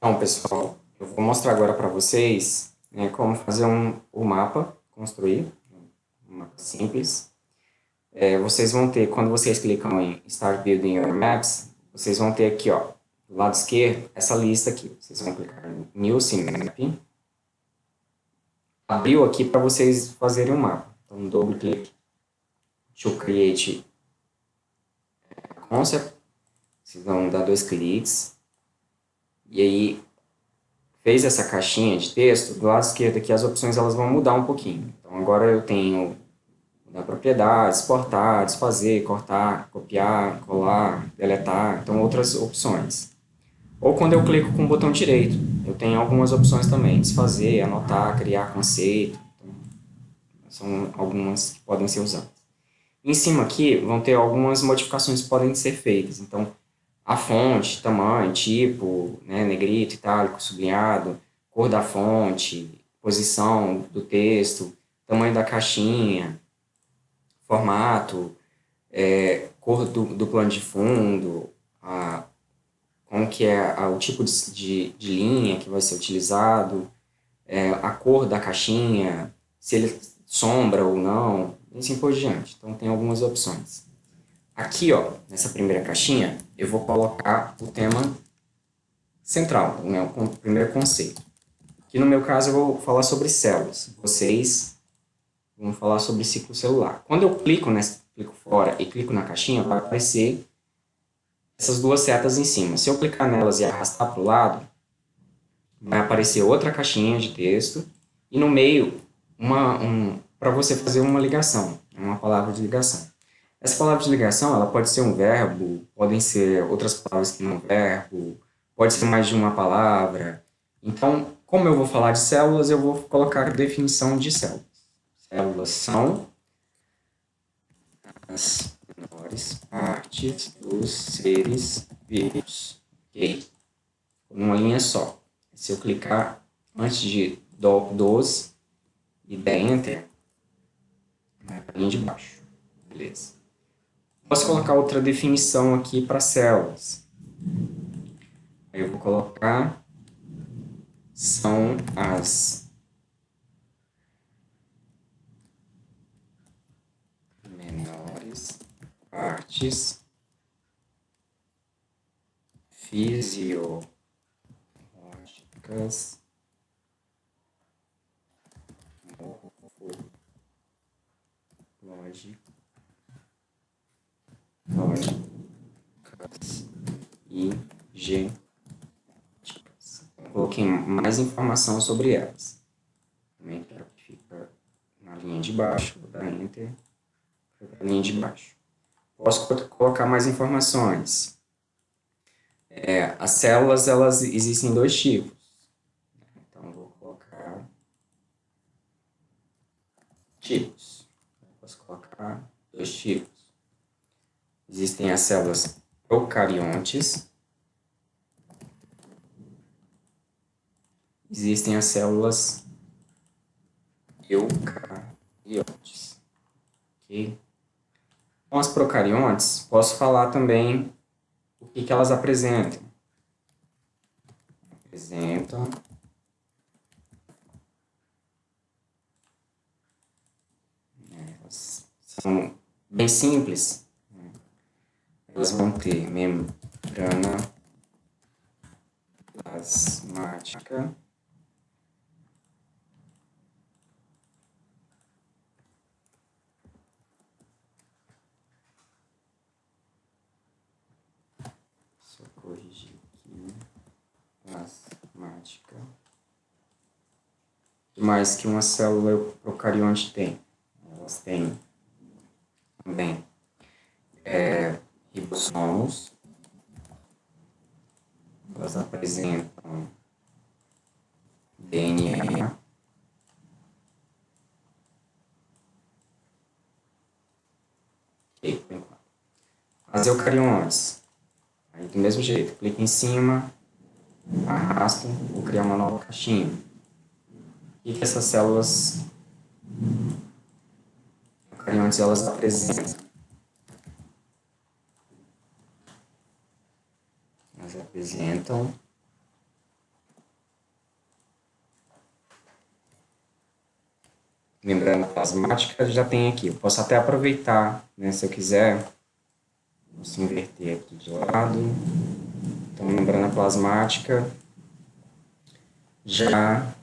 Então, pessoal, eu vou mostrar agora para vocês, né, como fazer o mapa, construir um mapa simples. Vocês vão ter, quando vocês clicam em Start Building Your Maps, vocês vão ter aqui, ó, do lado esquerdo, essa lista aqui. Vocês vão clicar em New Scene Map. Abriu aqui para vocês fazerem um mapa. Então, double clique to create concept. Vocês vão dar 2 cliques. E aí, fez essa caixinha de texto, do lado esquerdo aqui as opções elas vão mudar um pouquinho. Então agora eu tenho da propriedade, exportar, desfazer, cortar, copiar, colar, deletar, então outras opções. Ou quando eu clico com o botão direito, eu tenho algumas opções também, desfazer, anotar, criar conceito, então, são algumas que podem ser usadas. Em cima aqui vão ter algumas modificações que podem ser feitas, então a fonte, tamanho, tipo, né, negrito, itálico, sublinhado, cor da fonte, posição do texto, tamanho da caixinha, formato, cor do plano de fundo, como que é o tipo de linha que vai ser utilizado, a cor da caixinha, se ele sombra ou não, e assim por diante. Então tem algumas opções. Aqui, ó, nessa primeira caixinha, eu vou colocar o tema central, né, o primeiro conceito. Aqui no meu caso eu vou falar sobre células. Vocês vão falar sobre ciclo celular. Quando eu clico fora e clico na caixinha, vai aparecer essas duas setas em cima. Se eu clicar nelas e arrastar para o lado, vai aparecer outra caixinha de texto e no meio para você fazer uma ligação, uma palavra de ligação. Essa palavra de ligação ela pode ser um verbo, podem ser outras palavras que não verbo, pode ser mais de uma palavra. Então, como eu vou falar de células, eu vou colocar a definição de células. Células são as menores partes dos seres vivos. Ok? Numa linha só. Se eu clicar antes de dos e der Enter, vai para a linha de baixo. Beleza. Posso colocar outra definição aqui para células. Aí eu vou colocar são as menores partes fisiológicas lógicas e genéticas. Coloquei mais informação sobre elas. Também quero que fica na linha de baixo, vou dar Enter, para a linha de baixo. Posso colocar mais informações. As células, elas existem dois tipos. Então, vou colocar tipos. Posso colocar 2 tipos. Existem as células procariontes. Existem as células eucariontes. Ok? Com as procariontes, posso falar também o que elas apresentam. Apresentam elas são bem simples. Elas vão ter membrana plasmática, só corrigir aqui, plasmática. O que mais que uma célula procarionte tem? Elas têm também ribossomos, elas apresentam DNA, as eucariontes, aí do mesmo jeito, clica em cima, arrasta, vou criar uma nova caixinha. O que essas células eucariontes elas apresentam? Elas apresentam membrana plasmática já tem aqui. Eu posso até aproveitar, né, se eu quiser. Posso inverter aqui de lado. Então, membrana plasmática já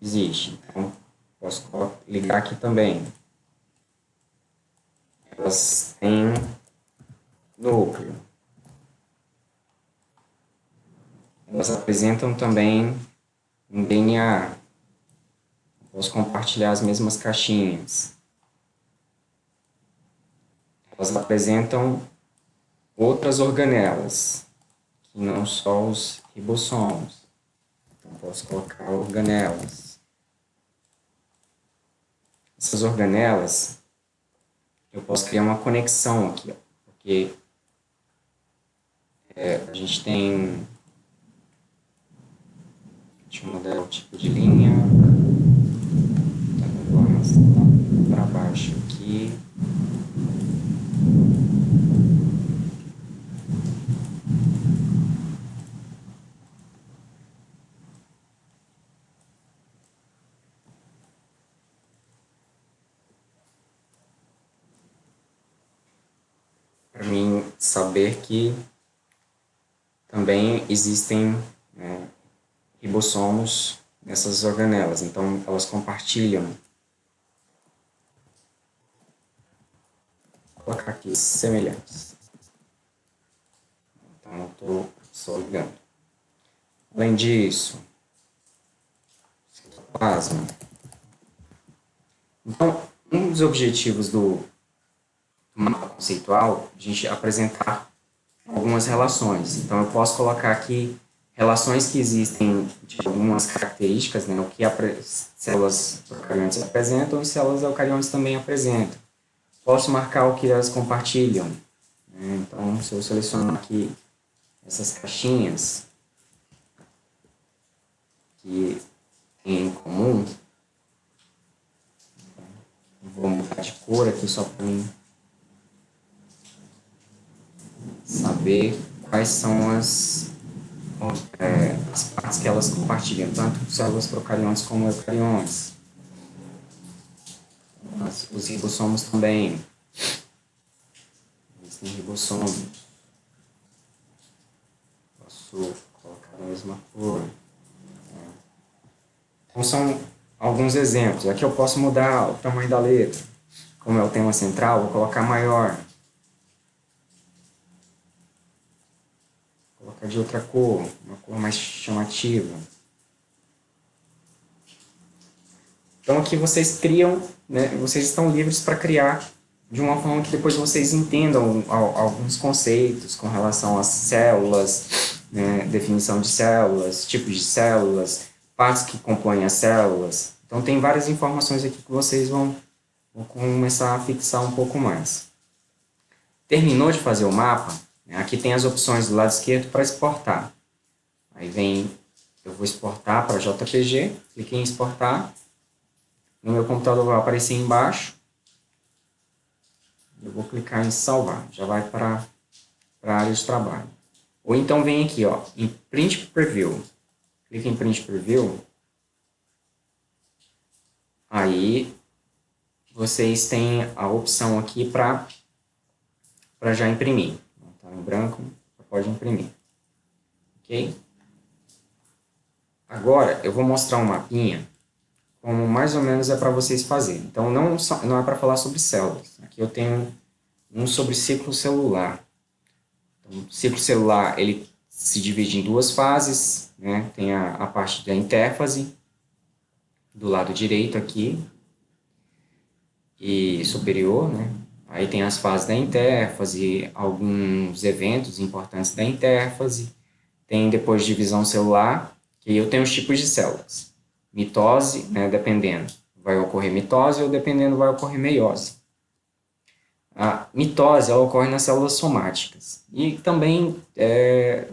existe. Então, posso ligar aqui também. Elas têm núcleo. Elas apresentam também um DNA. Posso compartilhar as mesmas caixinhas. Elas apresentam outras organelas, que não só os ribossomos. Então, posso colocar organelas. Essas organelas, eu posso criar uma conexão aqui, ó, porque a gente tem... Deixa eu mudar o tipo de linha. Vou arrastar para baixo aqui. Para mim saber que também existem, né, ribossomos nessas organelas, então elas compartilham. Vou colocar aqui semelhantes. Então eu estou só ligando. Além disso, citoplasma. Então, um dos objetivos do mapa conceitual é a gente apresentar algumas relações. Então, eu posso colocar aqui relações que existem de algumas características, né, o que células procariontes apresentam e células eucariontes também apresentam. Posso marcar o que elas compartilham. Né? Então, se eu selecionar aqui essas caixinhas que tem em comum, vou mudar de cor aqui só para mim saber quais são as partes que elas compartilham, tanto células procariontes como eucariontes. Os ribossomos também. Existem ribossomos. Posso colocar a mesma cor. Então, são alguns exemplos. Aqui eu posso mudar o tamanho da letra. Como é o tema central, vou colocar maior. Vou colocar de outra cor, uma cor mais chamativa. Então aqui vocês criam, né, vocês estão livres para criar de uma forma que depois vocês entendam alguns conceitos com relação às células, né, definição de células, tipos de células, partes que compõem as células. Então tem várias informações aqui que vocês vão começar a fixar um pouco mais. Terminou de fazer o mapa, né, aqui tem as opções do lado esquerdo para exportar. Aí vem, eu vou exportar para JPG, cliquei em exportar. No meu computador vai aparecer embaixo. Eu vou clicar em salvar. Já vai para a área de trabalho. Ou então vem aqui, ó, em Print Preview. Clica em Print Preview. Aí vocês têm a opção aqui para já imprimir. Está em branco, pode imprimir. Ok? Agora eu vou mostrar um mapinha como mais ou menos é para vocês fazerem. Então, não é para falar sobre células. Aqui eu tenho um sobre ciclo celular. Então, o ciclo celular ele se divide em duas fases, né? Tem a parte da interfase, do lado direito aqui, e superior, né? Aí tem as fases da interfase, alguns eventos importantes da interfase. Tem depois divisão celular, que eu tenho os tipos de células. Mitose, né, dependendo, vai ocorrer mitose ou dependendo vai ocorrer meiose. A mitose ela ocorre nas células somáticas e também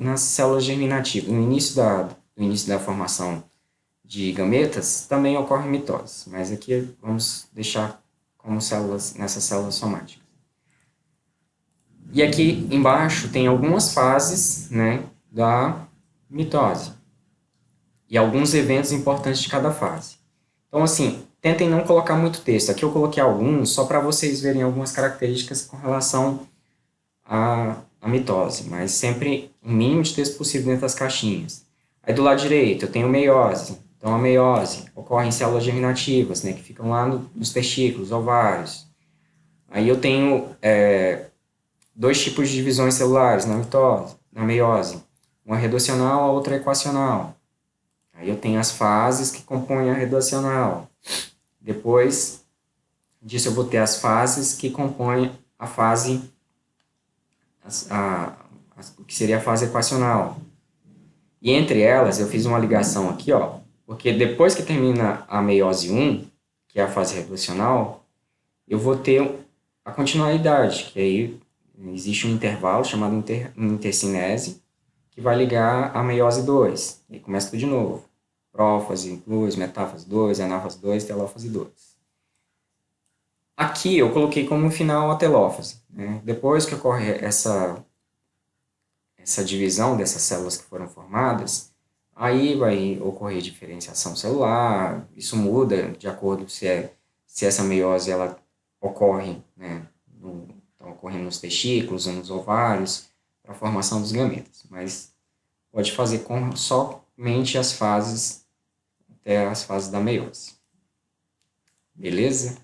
nas células germinativas. No início da formação de gametas também ocorre mitose, mas aqui vamos deixar como células, nessas células somáticas. E aqui embaixo tem algumas fases, né, da mitose. E alguns eventos importantes de cada fase. Então, assim, tentem não colocar muito texto. Aqui eu coloquei alguns só para vocês verem algumas características com relação à mitose, mas sempre o mínimo de texto possível dentro das caixinhas. Aí do lado direito eu tenho meiose. Então a meiose ocorre em células germinativas, né, que ficam lá nos testículos, ovários. Aí eu tenho dois tipos de divisões celulares na meiose. Uma reducional, a outra equacional. Aí eu tenho as fases que compõem a reducional. Depois disso eu vou ter as fases que compõem a fase, o que seria a fase equacional. E entre elas eu fiz uma ligação aqui, ó, porque depois que termina a meiose 1, que é a fase reducional, eu vou ter a continuidade, que aí existe um intervalo chamado intercinese, que vai ligar a meiose 2. E aí começa tudo de novo. Prófase 2, metáfase 2, anáfase 2, telófase 2. Aqui eu coloquei como final a telófase. Né? Depois que ocorre essa divisão dessas células que foram formadas, aí vai ocorrer diferenciação celular. Isso muda de acordo se essa meiose ela ocorre, né, tá ocorrendo nos testículos ou nos ovários, para a formação dos gametas. Mas pode fazer com somente as fases, até as fases da meiose. Beleza?